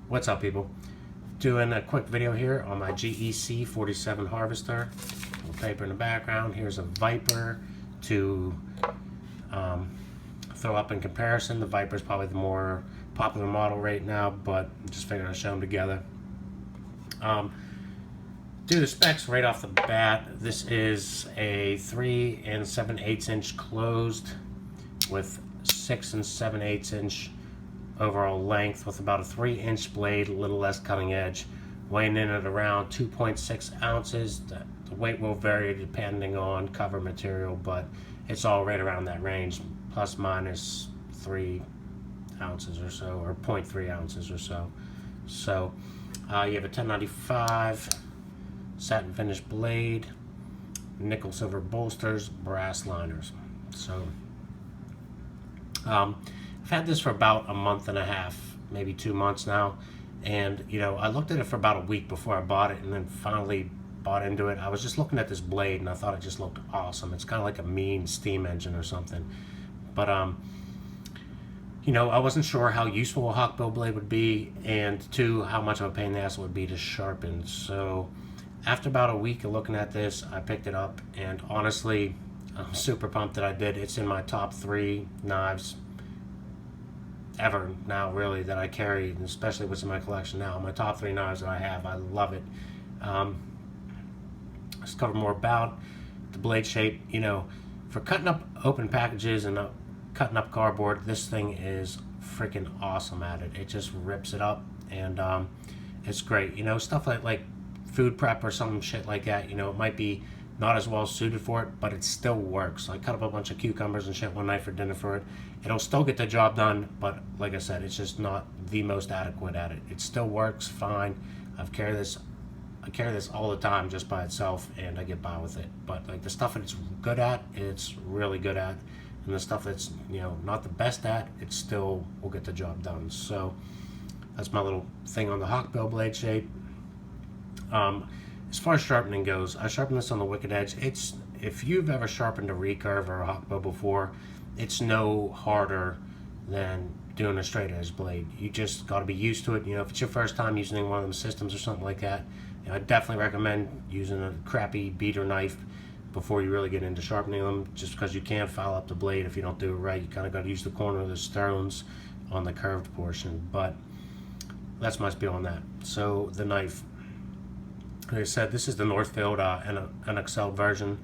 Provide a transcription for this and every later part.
What's up, people? Doing a quick video here on my GEC 47 harvester. Little paper in the background. Here's a Viper to throw up in comparison. The Viper is probably the more popular model right now, but just figured I'd show them together. Do the specs right off the bat. This is a 3 7/8 inch closed with 6 7/8 inch overall length, with about a 3-inch blade, a little less cutting edge, weighing in at around 2.6 ounces. The weight will vary depending on cover material, but it's all right around that range, plus minus 3 ounces or so, or 0.3 ounces or so. So you have a 1095 satin finish blade, nickel silver bolsters, brass liners. So I've had this for about a month and a half, maybe 2 months now, and I looked at it for about a week before I bought it, and then finally bought into it. I was just looking at this blade and I thought it just looked awesome. It's kind of like a mean steam engine or something, but I wasn't sure how useful a hawkbill blade would be, and two, how much of a pain in the ass it would be to sharpen. So after about a week of looking at this, I picked it up, and honestly, I'm super pumped that I did. It's in my top 3 knives ever now, really, that I carry, especially what's in my collection now. My top 3 knives that I have. I love it. Let's cover more about the blade shape. For cutting up open packages and cutting up cardboard, this thing is freaking awesome at it. It just rips it up, and it's great. Stuff like food prep or some shit like that, it might be not as well suited for it, but it still works. I cut up a bunch of cucumbers and shit one night for dinner for it. It'll still get the job done, but like I said, it's just not the most adequate at it. It still works fine. I carry this all the time just by itself, and I get by with it. But like the stuff that it's good at, it's really good at, and the stuff that's not the best at, it still will get the job done. So that's my little thing on the hawkbill blade shape. As far as sharpening goes, I sharpen this on the wicked edge. If you've ever sharpened a recurve or a hawkbill before, it's no harder than doing a straight edge blade. You just got to be used to it. If it's your first time using one of them systems or something like that, I definitely recommend using a crappy beater knife before you really get into sharpening them, just because you can foul up the blade if you don't do it right. You kind of got to use the corner of the stones on the curved portion, but that's my spiel on that. So the knife. Like I said, this is the Northfield NXL version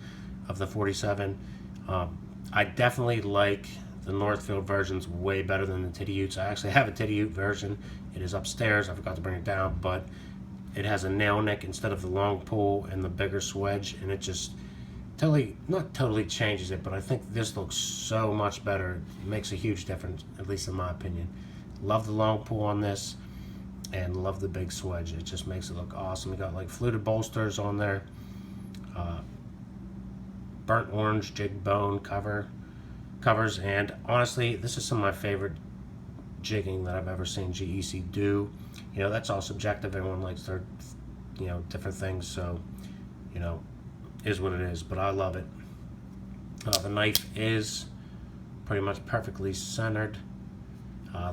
of the 47. I definitely like the Northfield versions way better than the Titty Utes. I actually have a Titty Ute version. It is upstairs. I forgot to bring it down, but it has a nail nick instead of the long pull and the bigger swedge, and it just not totally changes it, but I think this looks so much better. It makes a huge difference, at least in my opinion. Love the long pull on this, and love the big swedge. It just makes it look awesome. We got like fluted bolsters on there, burnt orange jig bone covers, and honestly, this is some of my favorite jigging that I've ever seen GEC do. That's all subjective. Everyone likes their different things, so is what it is, but I love it. The knife is pretty much perfectly centered.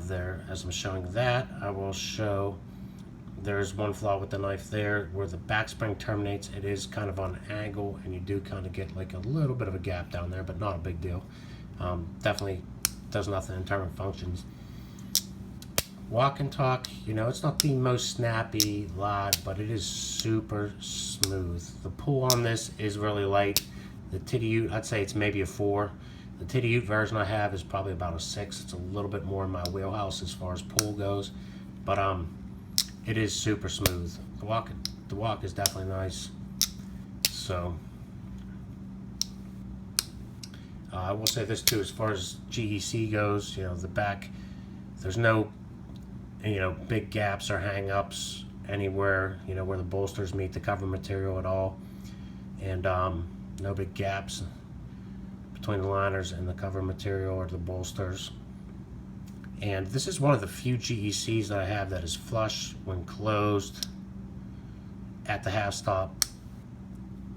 There, as I'm showing that, I will show there's one flaw with the knife there where the back spring terminates. It is kind of on an angle, and you do kind of get like a little bit of a gap down there, but not a big deal. Definitely does nothing in terms of functions. Walk and talk, it's not the most snappy live, but it is super smooth. The pull on this is really light. The Titty Ute, I'd say it's maybe a 4. The Titty Ute version I have is probably about a 6. It's a little bit more in my wheelhouse as far as pull goes, but it is super smooth. The walk is definitely nice. So I will say this too, as far as GEC goes, the back, there's no big gaps or hang-ups anywhere, where the bolsters meet the cover material at all, and no big gaps between the liners and the cover material or the bolsters. And this is one of the few GECs that I have that is flush when closed at the half stop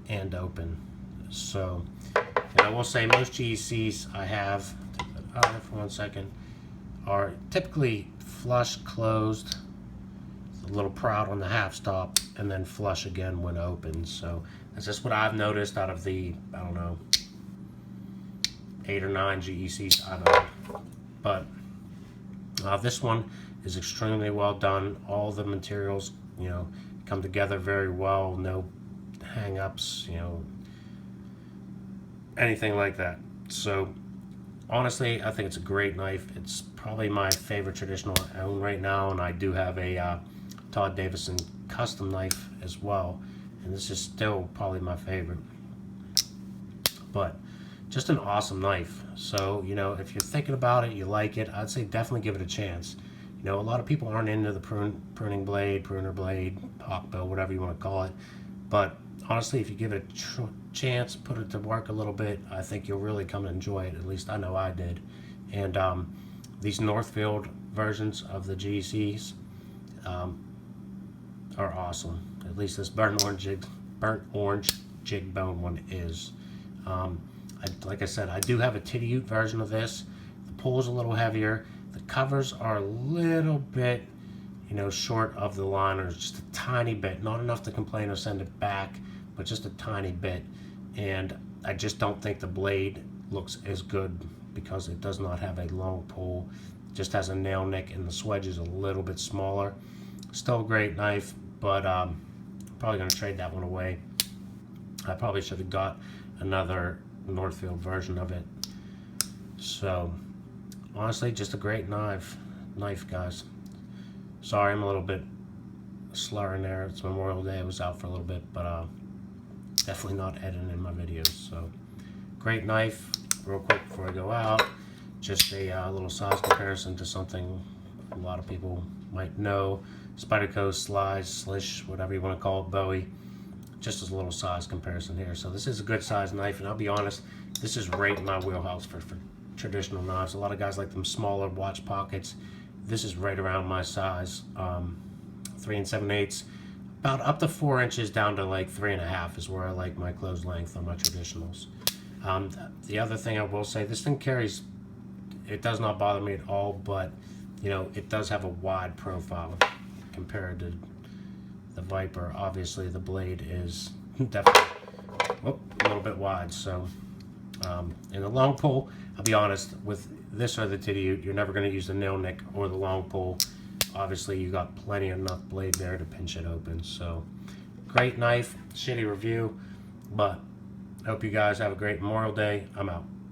and open. So, and I will say most GECs I have, for 1 second, are typically flush closed a little proud on the half stop, and then flush again when open. So that's just what I've noticed out of the, I don't know, 8 or 9 GECs I've owned. But this one is extremely well done. All the materials, you know, come together very well. No hang-ups, you know, anything like that. So honestly, I think it's a great knife. It's probably my favorite traditional I own right now, and I do have a Todd Davison custom knife as well, and this is still probably my favorite. But just an awesome knife. So, you know, if you're thinking about it, you like it, I'd say definitely give it a chance. You know, a lot of people aren't into the pruning blade, pruner blade, hawk bow, whatever you want to call it. But honestly, if you give it a chance, put it to work a little bit, I think you'll really come to enjoy it. At least I know I did. And these Northfield versions of the GECs are awesome. At least this burnt orange jig bone one is. Like I said, I do have a titty ute version of this. The pull is a little heavier. The covers are a little bit, you know, short of the liners, just a tiny bit. Not enough to complain or send it back, but just a tiny bit. And I just don't think the blade looks as good because it does not have a long pull. It just has a nail nick, and the swedge is a little bit smaller. Still a great knife, but I'm probably going to trade that one away. I probably should have got another Northfield version of it. So honestly, just a great knife, guys. Sorry, I'm a little bit slurring there. It's Memorial Day. I was out for a little bit, but definitely not editing in my videos. So great knife. Real quick before I go out, just a little size comparison to something a lot of people might know. Spyderco Slish, whatever you want to call it, Bowie. Just a little size comparison here. So this is a good size knife, and I'll be honest, this is right in my wheelhouse for traditional knives. A lot of guys like them smaller watch pockets. This is right around my size, 3 7/8, about up to 4 inches down to like 3.5 is where I like my closed length on my traditionals. The other thing I will say, this thing carries, it does not bother me at all, but you know, it does have a wide profile compared to the Viper. Obviously the blade is definitely a little bit wide. So in the long pull, I'll be honest, with this or the titty ute, you're never going to use the nail nick or the long pull. Obviously you got plenty enough blade there to pinch it open. So great knife, shitty review, but I hope you guys have a great Memorial Day. I'm out.